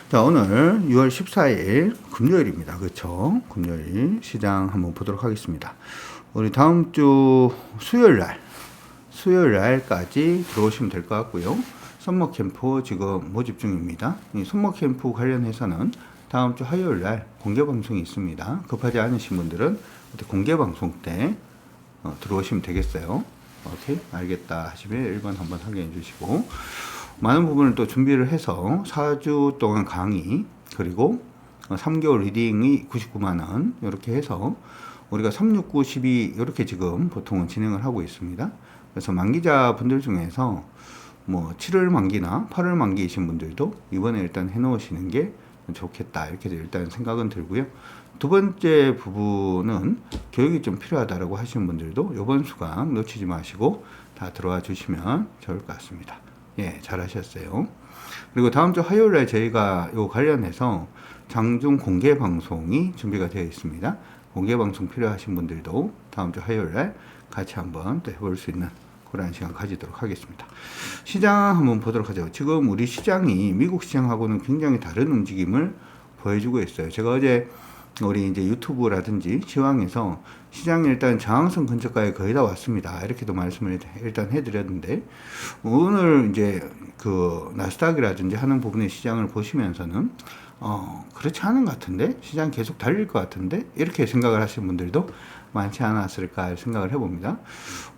자, 오늘 6월 14일 금요일입니다. 그렇죠? 금요일 시장 한번 보도록 하겠습니다. 우리 다음 주 수요일 날까지 들어오시면 될 것 같고요. 선머 캠프 지금 모집 중입니다. 이 선머 캠프 관련해서는 다음 주 화요일 날 공개 방송이 있습니다. 급하지 않으신 분들은 공개 방송 때 들어오시면 되겠어요. 오케이, 알겠다 하시면 1번 한번 확인해 주시고, 많은 부분을 또 준비를 해서 4주 동안 강의, 그리고 3개월 리딩이 99만원, 이렇게 해서 우리가 369, 12 이렇게 지금 보통은 진행을 하고 있습니다. 그래서 만기자 분들 중에서 뭐 7월 만기나 8월 만기이신 분들도 이번에 일단 해놓으시는 게 좋겠다, 이렇게 일단 생각은 들고요. 두 번째 부분은 교육이 좀 필요하다라고 하시는 분들도 이번 수강 놓치지 마시고 다 들어와 주시면 좋을 것 같습니다. 예, 잘하셨어요. 그리고 다음 주 화요일 날 저희가 요 관련해서 장중 공개 방송이 준비가 되어 있습니다. 공개 방송 필요하신 분들도 다음 주 화요일 날 같이 한번 또 해볼 수 있는 그런 시간 가지도록 하겠습니다. 시장 한번 보도록 하죠. 지금 우리 시장이 미국 시장하고는 굉장히 다른 움직임을 보여주고 있어요. 제가 어제 우리 이제 유튜브라든지 시황에서 시장이 일단 저항선 근처까지 거의 다 왔습니다, 이렇게도 말씀을 일단 해드렸는데, 오늘 이제 그 나스닥이라든지 하는 부분의 시장을 보시면서는 그렇지 않은 것 같은데, 시장 계속 달릴 것 같은데, 이렇게 생각을 하시는 분들도 많지 않았을까 생각을 해봅니다.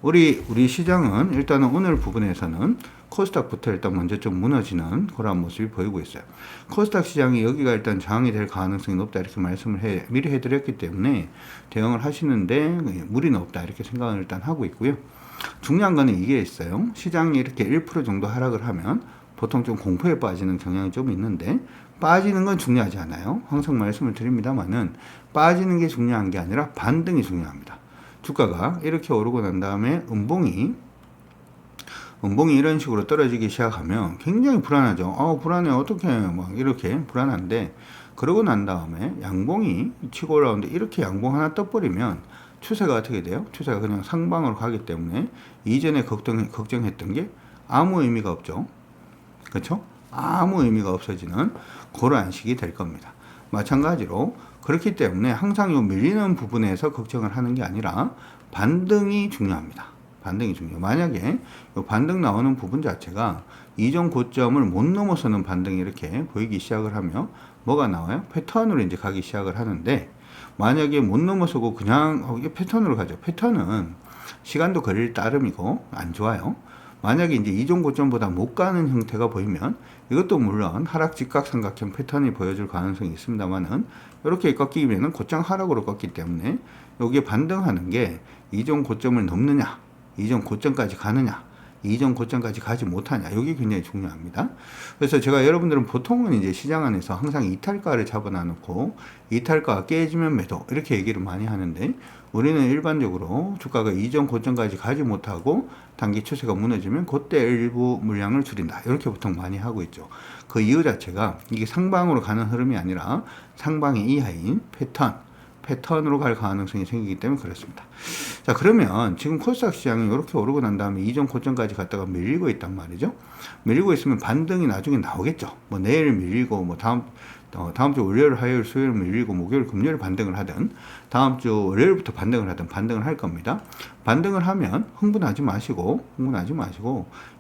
우리 시장은 일단은 오늘 부분에서는 코스닥부터 일단 먼저 좀 무너지는 그런 모습이 보이고 있어요. 코스닥 시장이 여기가 일단 저항이 될 가능성이 높다, 이렇게 말씀을 미리 해드렸기 때문에 대응을 하시는데 무리는 없다, 이렇게 생각을 일단 하고 있고요. 중요한 거는 이게 있어요. 시장이 이렇게 1% 정도 하락을 하면 보통 좀 공포에 빠지는 경향이 좀 있는데, 빠지는 건 중요하지 않아요. 항상 말씀을 드립니다만은 빠지는 게 중요한 게 아니라 반등이 중요합니다. 주가가 이렇게 오르고 난 다음에 음봉이 이런 식으로 떨어지기 시작하면 굉장히 불안하죠. 불안해, 어떻게 막 이렇게 불안한데, 그러고 난 다음에 양봉이 치고 올라오는데 이렇게 양봉 하나 떠버리면 추세가 어떻게 돼요? 추세가 그냥 상방으로 가기 때문에 이전에 걱정했던 게 아무 의미가 없죠. 그렇죠? 아무 의미가 없어지는 그런 식이 될 겁니다. 마찬가지로 그렇기 때문에 항상 요 밀리는 부분에서 걱정을 하는 게 아니라 반등이 중요합니다. 반등이 중요해요. 만약에 요 반등 나오는 부분 자체가 이전 고점을 못 넘어서는 반등이 이렇게 보이기 시작을 하면 뭐가 나와요? 패턴으로 이제 가기 시작을 하는데, 만약에 못 넘어서고 그냥 이게 패턴으로 가죠. 패턴은 시간도 걸릴 따름이고 안 좋아요. 만약에 이제 이전 고점보다 못 가는 형태가 보이면 이것도 물론 하락 직각삼각형 패턴이 보여줄 가능성이 있습니다만은, 이렇게 꺾이면은 곧장 하락으로 꺾기 때문에 여기에 반등하는 게 이전 고점을 넘느냐, 이전 고점까지 가느냐, 이전 고점까지 가지 못하냐, 이게 굉장히 중요합니다. 그래서 제가 여러분들은 보통은 이제 시장 안에서 항상 이탈가를 잡아놔놓고 이탈가가 깨지면 매도, 이렇게 얘기를 많이 하는데, 우리는 일반적으로 주가가 이전 고점까지 가지 못하고 단기 추세가 무너지면 그때 일부 물량을 줄인다, 이렇게 보통 많이 하고 있죠. 그 이유 자체가 이게 상방으로 가는 흐름이 아니라 상방의 이하인 패턴으로 갈 가능성이 생기기 때문에 그렇습니다. 자, 그러면 지금 코스닥 시장이 이렇게 오르고 난 다음에 이전 고점까지 갔다가 밀리고 있단 말이죠. 밀리고 있으면 반등이 나중에 나오겠죠. 뭐 내일 밀리고, 뭐 다음 주 월요일, 화요일, 수요일 밀리고, 목요일, 금요일 반등을 하든, 다음 주 월요일부터 반등을 하든 반등을 할 겁니다. 반등을 하면 흥분하지 마시고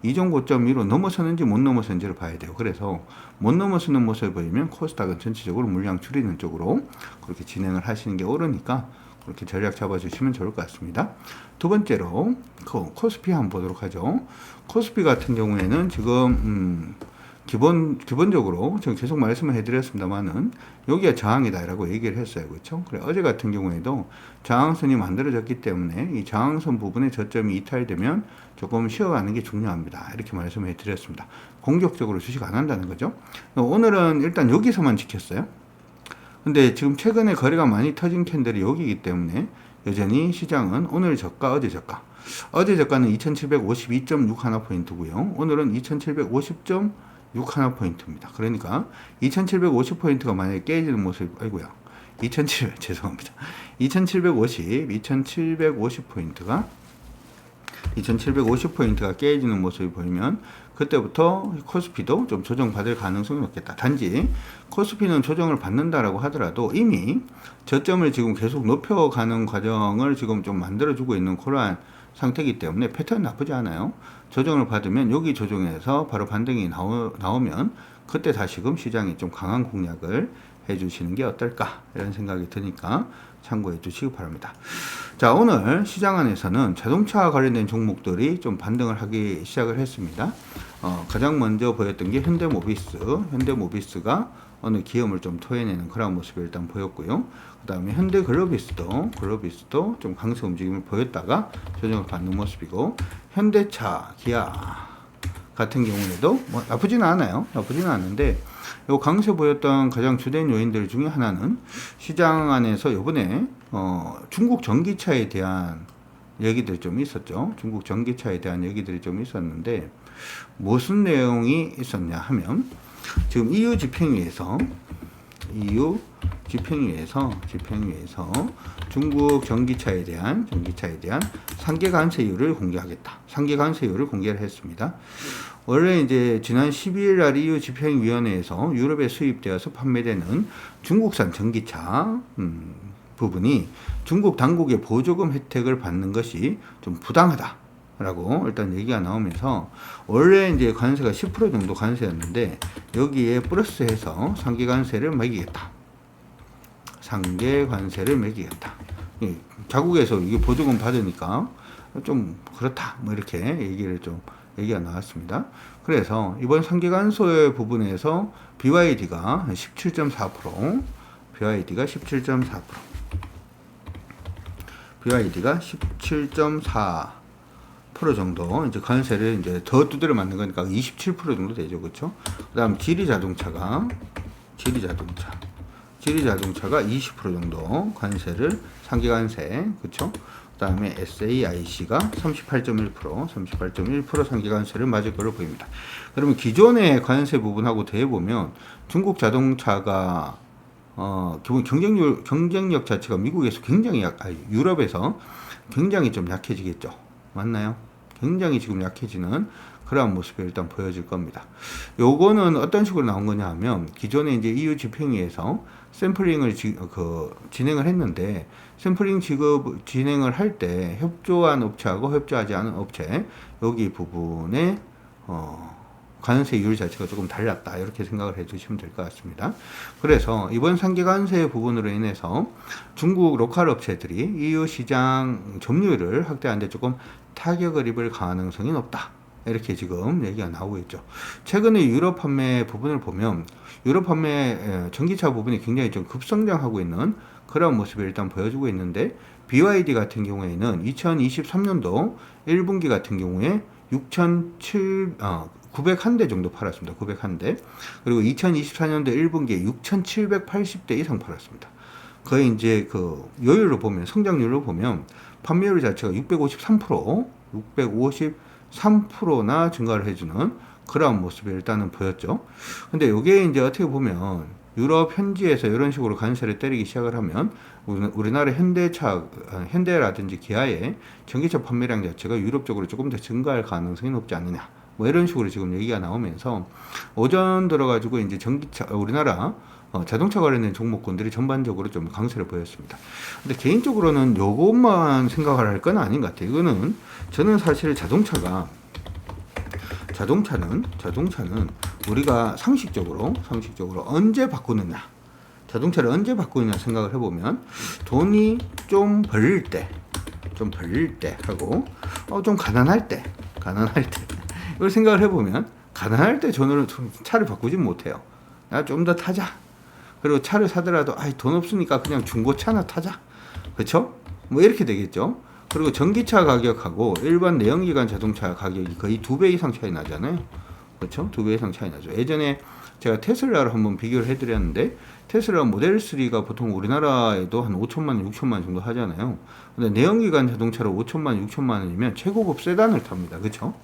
이전 고점 위로 넘어서는지 못 넘어서는지를 봐야 돼요. 그래서 못 넘어서는 모습을 보이면 코스닥은 전체적으로 물량 줄이는 쪽으로 그렇게 진행을 하시는 게 옳으니까 그렇게 전략 잡아주시면 좋을 것 같습니다. 두 번째로 코스피 한번 보도록 하죠. 코스피 같은 경우에는 지금 기본적으로 제가 계속 말씀을 해드렸습니다만은 여기가 저항이다라고 얘기를 했어요. 그렇죠? 그래, 어제 같은 경우에도 저항선이 만들어졌기 때문에 이 저항선 부분의 저점이 이탈되면 조금 쉬어가는 게 중요합니다, 이렇게 말씀을 해드렸습니다. 공격적으로 주식 안 한다는 거죠. 오늘은 일단 여기서만 지켰어요. 근데 지금 최근에 거래가 많이 터진 캔들이 여기이기 때문에 여전히 시장은 오늘 저가, 어제 저가. 어제 저가는 2752.61포인트고요. 오늘은 2750.61포인트입니다. 그러니까 2750포인트가 만약에 깨지는 모습, 아이고야. 2750포인트가 2750포인트가 깨지는 모습이 보이면 그때부터 코스피도 좀 조정받을 가능성이 높겠다. 단지 코스피는 조정을 받는다라고 하더라도 이미 저점을 지금 계속 높여가는 과정을 지금 좀 만들어주고 있는 그러한 상태이기 때문에 패턴 나쁘지 않아요. 조정을 받으면 여기 조정에서 바로 반등이 나오면 그때 다시금 시장이 좀 강한 공략을 해주시는 게 어떨까 이런 생각이 드니까 참고해 주시기 바랍니다. 자, 오늘 시장 안에서는 자동차 관련된 종목들이 좀 반등을 하기 시작을 했습니다. 가장 먼저 보였던 게 현대모비스가 어느 기염을 좀 토해내는 그런 모습이 일단 보였고요. 그 다음에 현대글로비스도 좀 강세 움직임을 보였다가 조정을 받는 모습이고, 현대차, 기아 같은 경우에도 뭐 나쁘지는 않아요. 나쁘지는 않은데 요 강세 보였던 가장 주된 요인들 중에 하나는 시장 안에서 요번에 중국 전기차에 대한 얘기들이 좀 있었죠. 중국 전기차에 대한 얘기들이 좀 있었는데 무슨 내용이 있었냐 하면 지금 EU 집행위에서 중국 전기차에 대한 상계 관세율을 공개하겠다. 상계 관세율을 공개를 했습니다. 원래 이제 지난 12일 날 EU 집행위원회에서 유럽에 수입되어서 판매되는 중국산 전기차 부분이 중국 당국의 보조금 혜택을 받는 것이 좀 부당하다라고 일단 얘기가 나오면서, 원래 이제 관세가 10% 정도 관세였는데 여기에 플러스해서 상계 관세를 매기겠다. 자국에서 이게 보조금 받으니까 좀 그렇다. 뭐 이렇게 얘기가 나왔습니다. 그래서 이번 상계 관세 부분에서 BYD가 17.4%, BYD가 17.4% 정도 이제 관세를 이제 더 두드려 맞는 거니까 27% 정도 되죠, 그렇죠? 그다음 지리자동차가 20% 정도 관세를 상계 관세, 그렇죠? 그다음에 SAIC가 38.1% 상계 관세를 맞을 걸로 보입니다. 그러면 기존의 관세 부분하고 대해보면 중국 자동차가 기본 경쟁력 자체가 미국에서 굉장히 유럽에서 굉장히 좀 약해지겠죠. 맞나요? 굉장히 지금 약해지는 그러한 모습이 일단 보여질 겁니다. 요거는 어떤 식으로 나온 거냐 하면, 기존에 이제 EU 집행위에서 샘플링을 진행을 했는데, 샘플링 진행을 할 때 협조한 업체하고 협조하지 않은 업체, 여기 부분에 관세율 자체가 조금 달랐다, 이렇게 생각을 해주시면 될 것 같습니다. 그래서 이번 상계 관세 부분으로 인해서 중국 로컬 업체들이 EU 시장 점유율을 확대하는 데 조금 타격을 입을 가능성이 높다, 이렇게 지금 얘기가 나오고 있죠. 최근에 유럽 판매 부분을 보면 유럽 판매 전기차 부분이 굉장히 좀 급성장하고 있는 그런 모습을 일단 보여주고 있는데, BYD 같은 경우에는 2023년도 1분기 같은 경우에 901대 정도 팔았습니다. 901대. 그리고 2024년도 1분기에 6,780대 이상 팔았습니다. 거의 이제 그 요율로 보면, 성장률로 보면 판매율 자체가 653%나 증가를 해주는 그런 모습이 일단은 보였죠. 근데 이게 이제 어떻게 보면 유럽 현지에서 이런 식으로 관세를 때리기 시작을 하면 우리나라 현대라든지 기아의 전기차 판매량 자체가 유럽 쪽으로 조금 더 증가할 가능성이 높지 않느냐, 뭐 이런 식으로 지금 얘기가 나오면서 오전 들어가지고 이제 우리나라 자동차 관련된 종목군들이 전반적으로 좀 강세를 보였습니다. 근데 개인적으로는 요것만 생각을 할 건 아닌 것 같아요. 이거는 저는 사실 자동차는 우리가 상식적으로 언제 바꾸느냐, 자동차를 언제 바꾸느냐 생각을 해보면, 돈이 좀 벌릴 때 하고 좀 가난할 때 이걸 생각을 해보면, 가난할 때 저는 차를 바꾸지 못해요. 야, 좀 더 타자. 그리고 차를 사더라도 돈 없으니까 그냥 중고차나 타자. 그렇죠? 뭐 이렇게 되겠죠. 그리고 전기차 가격하고 일반 내연기관 자동차 가격이 거의 2배 이상 차이 나잖아요. 그렇죠? 2배 이상 차이 나죠. 예전에 제가 테슬라를 한번 비교를 해드렸는데, 테슬라 모델 3가 보통 우리나라에도 한 5천만 원, 6천만 원 정도 하잖아요. 근데 내연기관 자동차로 5천만 원, 6천만 원이면 최고급 세단을 탑니다. 그렇죠?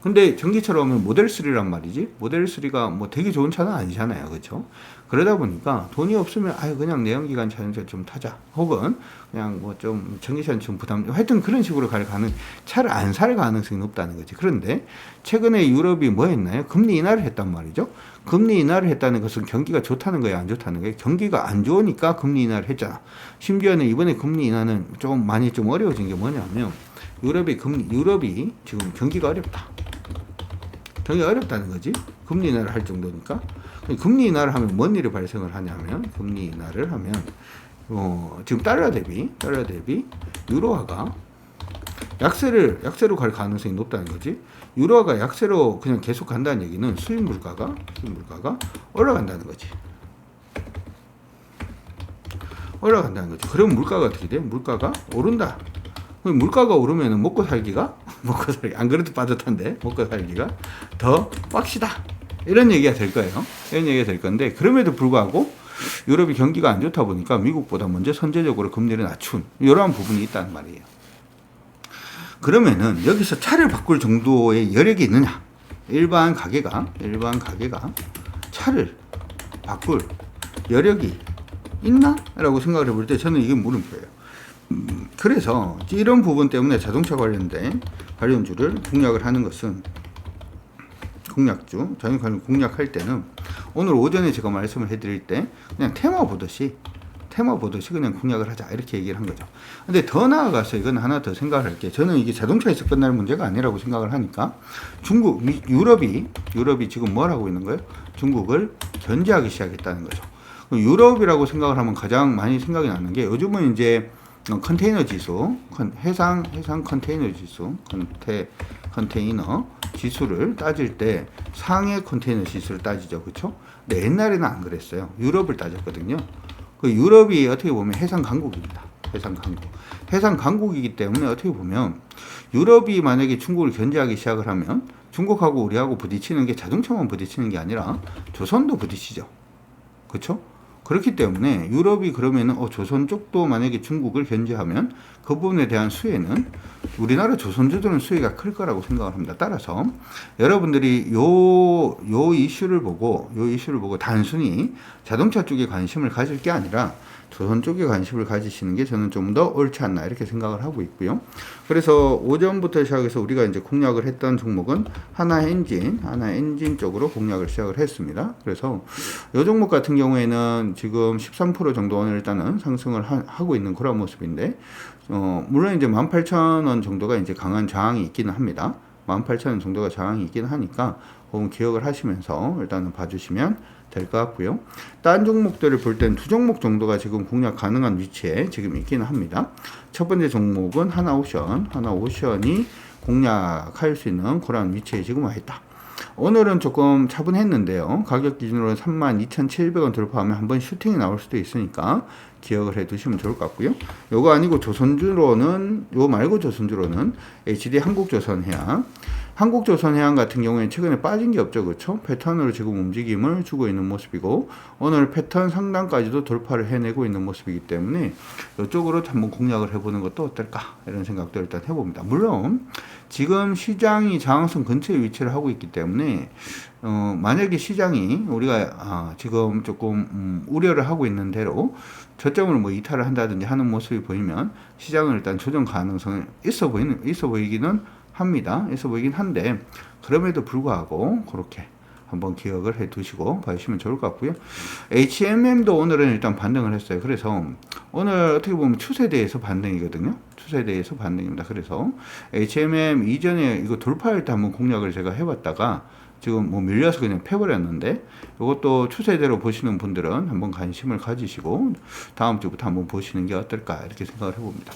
근데 전기차로 하면 모델 3란 말이지. 모델 3가 뭐 되게 좋은 차는 아니잖아요. 그렇죠? 그러다 보니까 돈이 없으면 아유 그냥 내연기관 자동차 좀 타자. 혹은 그냥 뭐 좀 전기차는 좀 부담. 하여튼 그런 식으로 갈 가능 차를 안 살 가능성이 높다는 거지. 그런데 최근에 유럽이 뭐 했나요? 금리 인하를 했단 말이죠. 금리 인하를 했다는 것은 경기가 좋다는 거예요, 안 좋다는 거예요? 경기가 안 좋으니까 금리 인하를 했잖아. 심지어는 이번에 금리 인하는 좀 많이 좀 어려워진 게 뭐냐면 유럽이 지금 경기가 어렵다. 경기가 어렵다는 거지. 금리 인하를 할 정도니까. 금리 인하를 하면 뭔 일이 발생을 하냐면, 금리 인하를 하면, 지금 달러 대비 유로화가 약세로 갈 가능성이 높다는 거지. 유로화가 약세로 그냥 계속 간다는 얘기는 수입 물가가 올라간다는 거지. 올라간다는 거지. 그럼 물가가 어떻게 돼? 물가가 오른다. 물가가 오르면 먹고 살기가 안 그래도 빠듯한데 먹고 살기가 더 빡시다. 이런 얘기가 될 거예요. 이런 얘기가 될 건데, 그럼에도 불구하고 유럽이 경기가 안 좋다 보니까 미국보다 먼저 선제적으로 금리를 낮춘 이러한 부분이 있다는 말이에요. 그러면은 여기서 차를 바꿀 정도의 여력이 있느냐? 일반 가게가 차를 바꿀 여력이 있나? 라고 생각을 해볼 때 저는 이게 물음표예요. 그래서 이런 부분 때문에 자동차 관련주를 공략을 하는 것은, 자동차 관련 공략할 때는 오늘 오전에 제가 말씀을 해드릴 때 그냥 테마 보듯이 그냥 공략을 하자 이렇게 얘기를 한 거죠. 근데 더 나아가서 이건 하나 더 생각을 할게요. 저는 이게 자동차에서 끝날 문제가 아니라고 생각을 하니까 유럽이 지금 뭘 하고 있는 거예요? 중국을 견제하기 시작했다는 거죠. 유럽이라고 생각을 하면 가장 많이 생각이 나는 게, 요즘은 이제 컨테이너 지수, 해상 컨테이너 지수, 컨테이너 지수를 따질 때 상해 컨테이너 지수를 따지죠. 그렇죠? 근데 옛날에는 안 그랬어요. 유럽을 따졌거든요. 그 유럽이 어떻게 보면 해상 강국입니다. 해상 강국이기 때문에 어떻게 보면 유럽이 만약에 중국을 견제하기 시작을 하면 중국하고 우리하고 부딪히는 게 자동차만 부딪히는 게 아니라 조선도 부딪히죠. 그렇죠? 그렇기 때문에 유럽이 그러면은 조선 쪽도 만약에 중국을 견제하면 그 부분에 대한 수혜는 우리나라 조선주들은 수혜가 클 거라고 생각을 합니다. 따라서 여러분들이 요 이슈를 보고 단순히 자동차 쪽에 관심을 가질 게 아니라 조선 쪽에 관심을 가지시는 게 저는 좀 더 옳지 않나 이렇게 생각을 하고 있고요. 그래서 오전부터 시작해서 우리가 이제 공략을 했던 종목은 하나 엔진 쪽으로 공략을 시작을 했습니다. 그래서 이 종목 같은 경우에는 지금 13% 정도 오늘 일단은 상승을 하고 있는 그런 모습인데, 물론 이제 18,000원 정도가 이제 강한 저항이 있기는 합니다. 18,000원 정도가 저항이 있기는 하니까 그건 기억을 하시면서 일단은 봐주시면 될 것 같고요. 다른 종목들을 볼 땐 두 종목 정도가 지금 공략 가능한 위치에 지금 있기는 합니다. 첫 번째 종목은 하나오션이 공략할 수 있는 그런 위치에 지금 와 있다. 오늘은 조금 차분했는데요. 가격 기준으로 32,700원 돌파하면 한번 슈팅이 나올 수도 있으니까 기억을 해 두시면 좋을 것 같고요. 요거 아니고 요 말고 조선주로는 HD 한국조선해양 같은 경우에 최근에 빠진 게 없죠. 그렇죠? 패턴으로 지금 움직임을 주고 있는 모습이고, 오늘 패턴 상단까지도 돌파를 해내고 있는 모습이기 때문에 이쪽으로 한번 공략을 해보는 것도 어떨까 이런 생각도 일단 해봅니다. 물론 지금 시장이 저항선 근처에 위치를 하고 있기 때문에 만약에 시장이 우리가 지금 조금 우려를 하고 있는 대로 저점을 뭐 이탈을 한다든지 하는 모습이 보이면 시장은 일단 조정 가능성이 있어 보이기는 한데, 그럼에도 불구하고 그렇게 한번 기억을 해 두시고 봐주시면 좋을 것 같고요. HMM도 오늘은 일단 반등을 했어요. 그래서 오늘 어떻게 보면 추세대에서 반등이거든요. 추세대에서 반등입니다. 그래서 HMM 이전에 이거 돌파할 때 한번 공략을 제가 해봤다가 지금 뭐 밀려서 그냥 패버렸는데, 이것도 추세대로 보시는 분들은 한번 관심을 가지시고 다음 주부터 한번 보시는 게 어떨까 이렇게 생각을 해봅니다.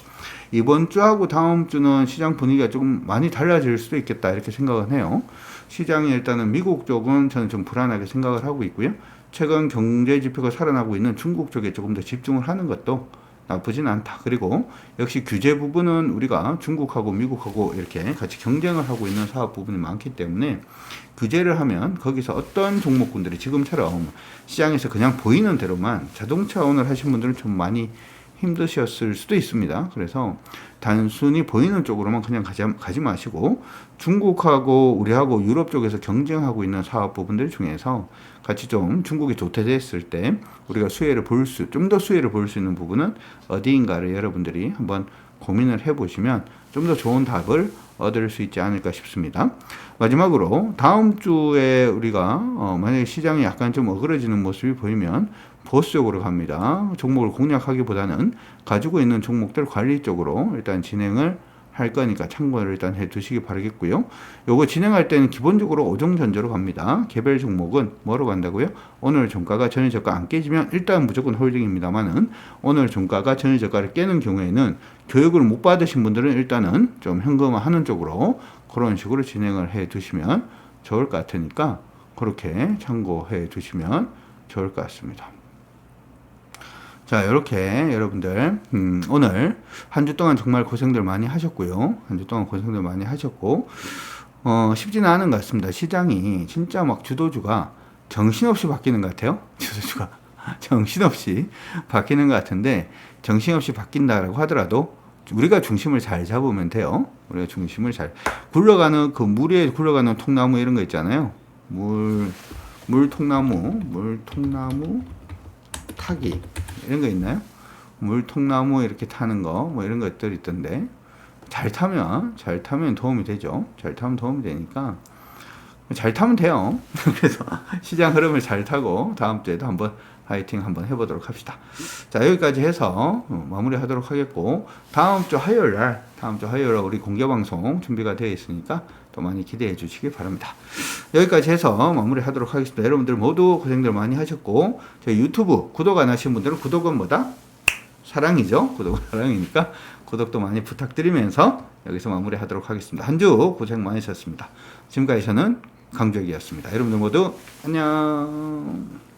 이번 주하고 다음 주는 시장 분위기가 조금 많이 달라질 수도 있겠다 이렇게 생각을 해요. 시장이 일단은 미국 쪽은 저는 좀 불안하게 생각을 하고 있고요. 최근 경제 지표가 살아나고 있는 중국 쪽에 조금 더 집중을 하는 것도 나쁘진 않다. 그리고 역시 규제 부분은 우리가 중국하고 미국하고 이렇게 같이 경쟁을 하고 있는 사업 부분이 많기 때문에 규제를 하면 거기서 어떤 종목군들이 지금처럼 시장에서 그냥 보이는 대로만 자동차 오늘 하신 분들은 좀 많이 힘드셨을 수도 있습니다. 그래서 단순히 보이는 쪽으로만 그냥 가지 마시고 중국하고 우리하고 유럽 쪽에서 경쟁하고 있는 사업 부분들 중에서 같이 좀 중국이 도태됐을 때 우리가 좀 더 수혜를 볼 수 있는 부분은 어디인가를 여러분들이 한번 고민을 해보시면 좀 더 좋은 답을 얻을 수 있지 않을까 싶습니다. 마지막으로 다음 주에 우리가 만약에 시장이 약간 좀 어그러지는 모습이 보이면 보수적으로 갑니다. 종목을 공략하기보다는 가지고 있는 종목들 관리 쪽으로 일단 진행을 할 거니까 참고를 일단 해 두시기 바라겠고요. 요거 진행할 때는 기본적으로 5종 전제로 갑니다. 개별 종목은 뭐로 간다고요? 오늘 종가가 전일 저가 안 깨지면 일단 무조건 홀딩입니다만은 오늘 종가가 전일 저가를 깨는 경우에는 교육을 못 받으신 분들은 일단은 좀 현금화하는 쪽으로 그런 식으로 진행을 해 두시면 좋을 것 같으니까 그렇게 참고해 두시면 좋을 것 같습니다. 자, 이렇게 여러분들 오늘 한 주 동안 정말 고생들 많이 하셨고요. 한 주 동안 고생들 많이 하셨고 쉽지는 않은 것 같습니다. 시장이 진짜 막 주도주가 정신없이 바뀌는 것 같아요. 주도주가 정신없이 바뀌는 것 같은데 정신없이 바뀐다라고 하더라도 우리가 중심을 잘 잡으면 돼요. 우리가 중심을 잘 굴러가는 그 물에 굴러가는 통나무 이런 거 있잖아요. 물통나무 타기 이런 거 있나요? 물통나무 이렇게 타는 거 뭐 이런 것들 있던데 잘 타면 도움이 되죠. 잘 타면 도움이 되니까 잘 타면 돼요. 그래서 시장 흐름을 잘 타고 다음 주에도 한번 화이팅 한번 해보도록 합시다. 자, 여기까지 해서 마무리하도록 하겠고 다음 주 화요일 날 우리 공개 방송 준비가 되어 있으니까 또 많이 기대해 주시기 바랍니다. 여기까지 해서 마무리하도록 하겠습니다. 여러분들 모두 고생들 많이 하셨고 저희 유튜브 구독 안 하신 분들은 구독은 뭐다? 사랑이죠. 구독은 사랑이니까 구독도 많이 부탁드리면서 여기서 마무리하도록 하겠습니다. 한 주 고생 많으셨습니다. 지금까지 저는 강주혁이었습니다. 여러분들 모두 안녕.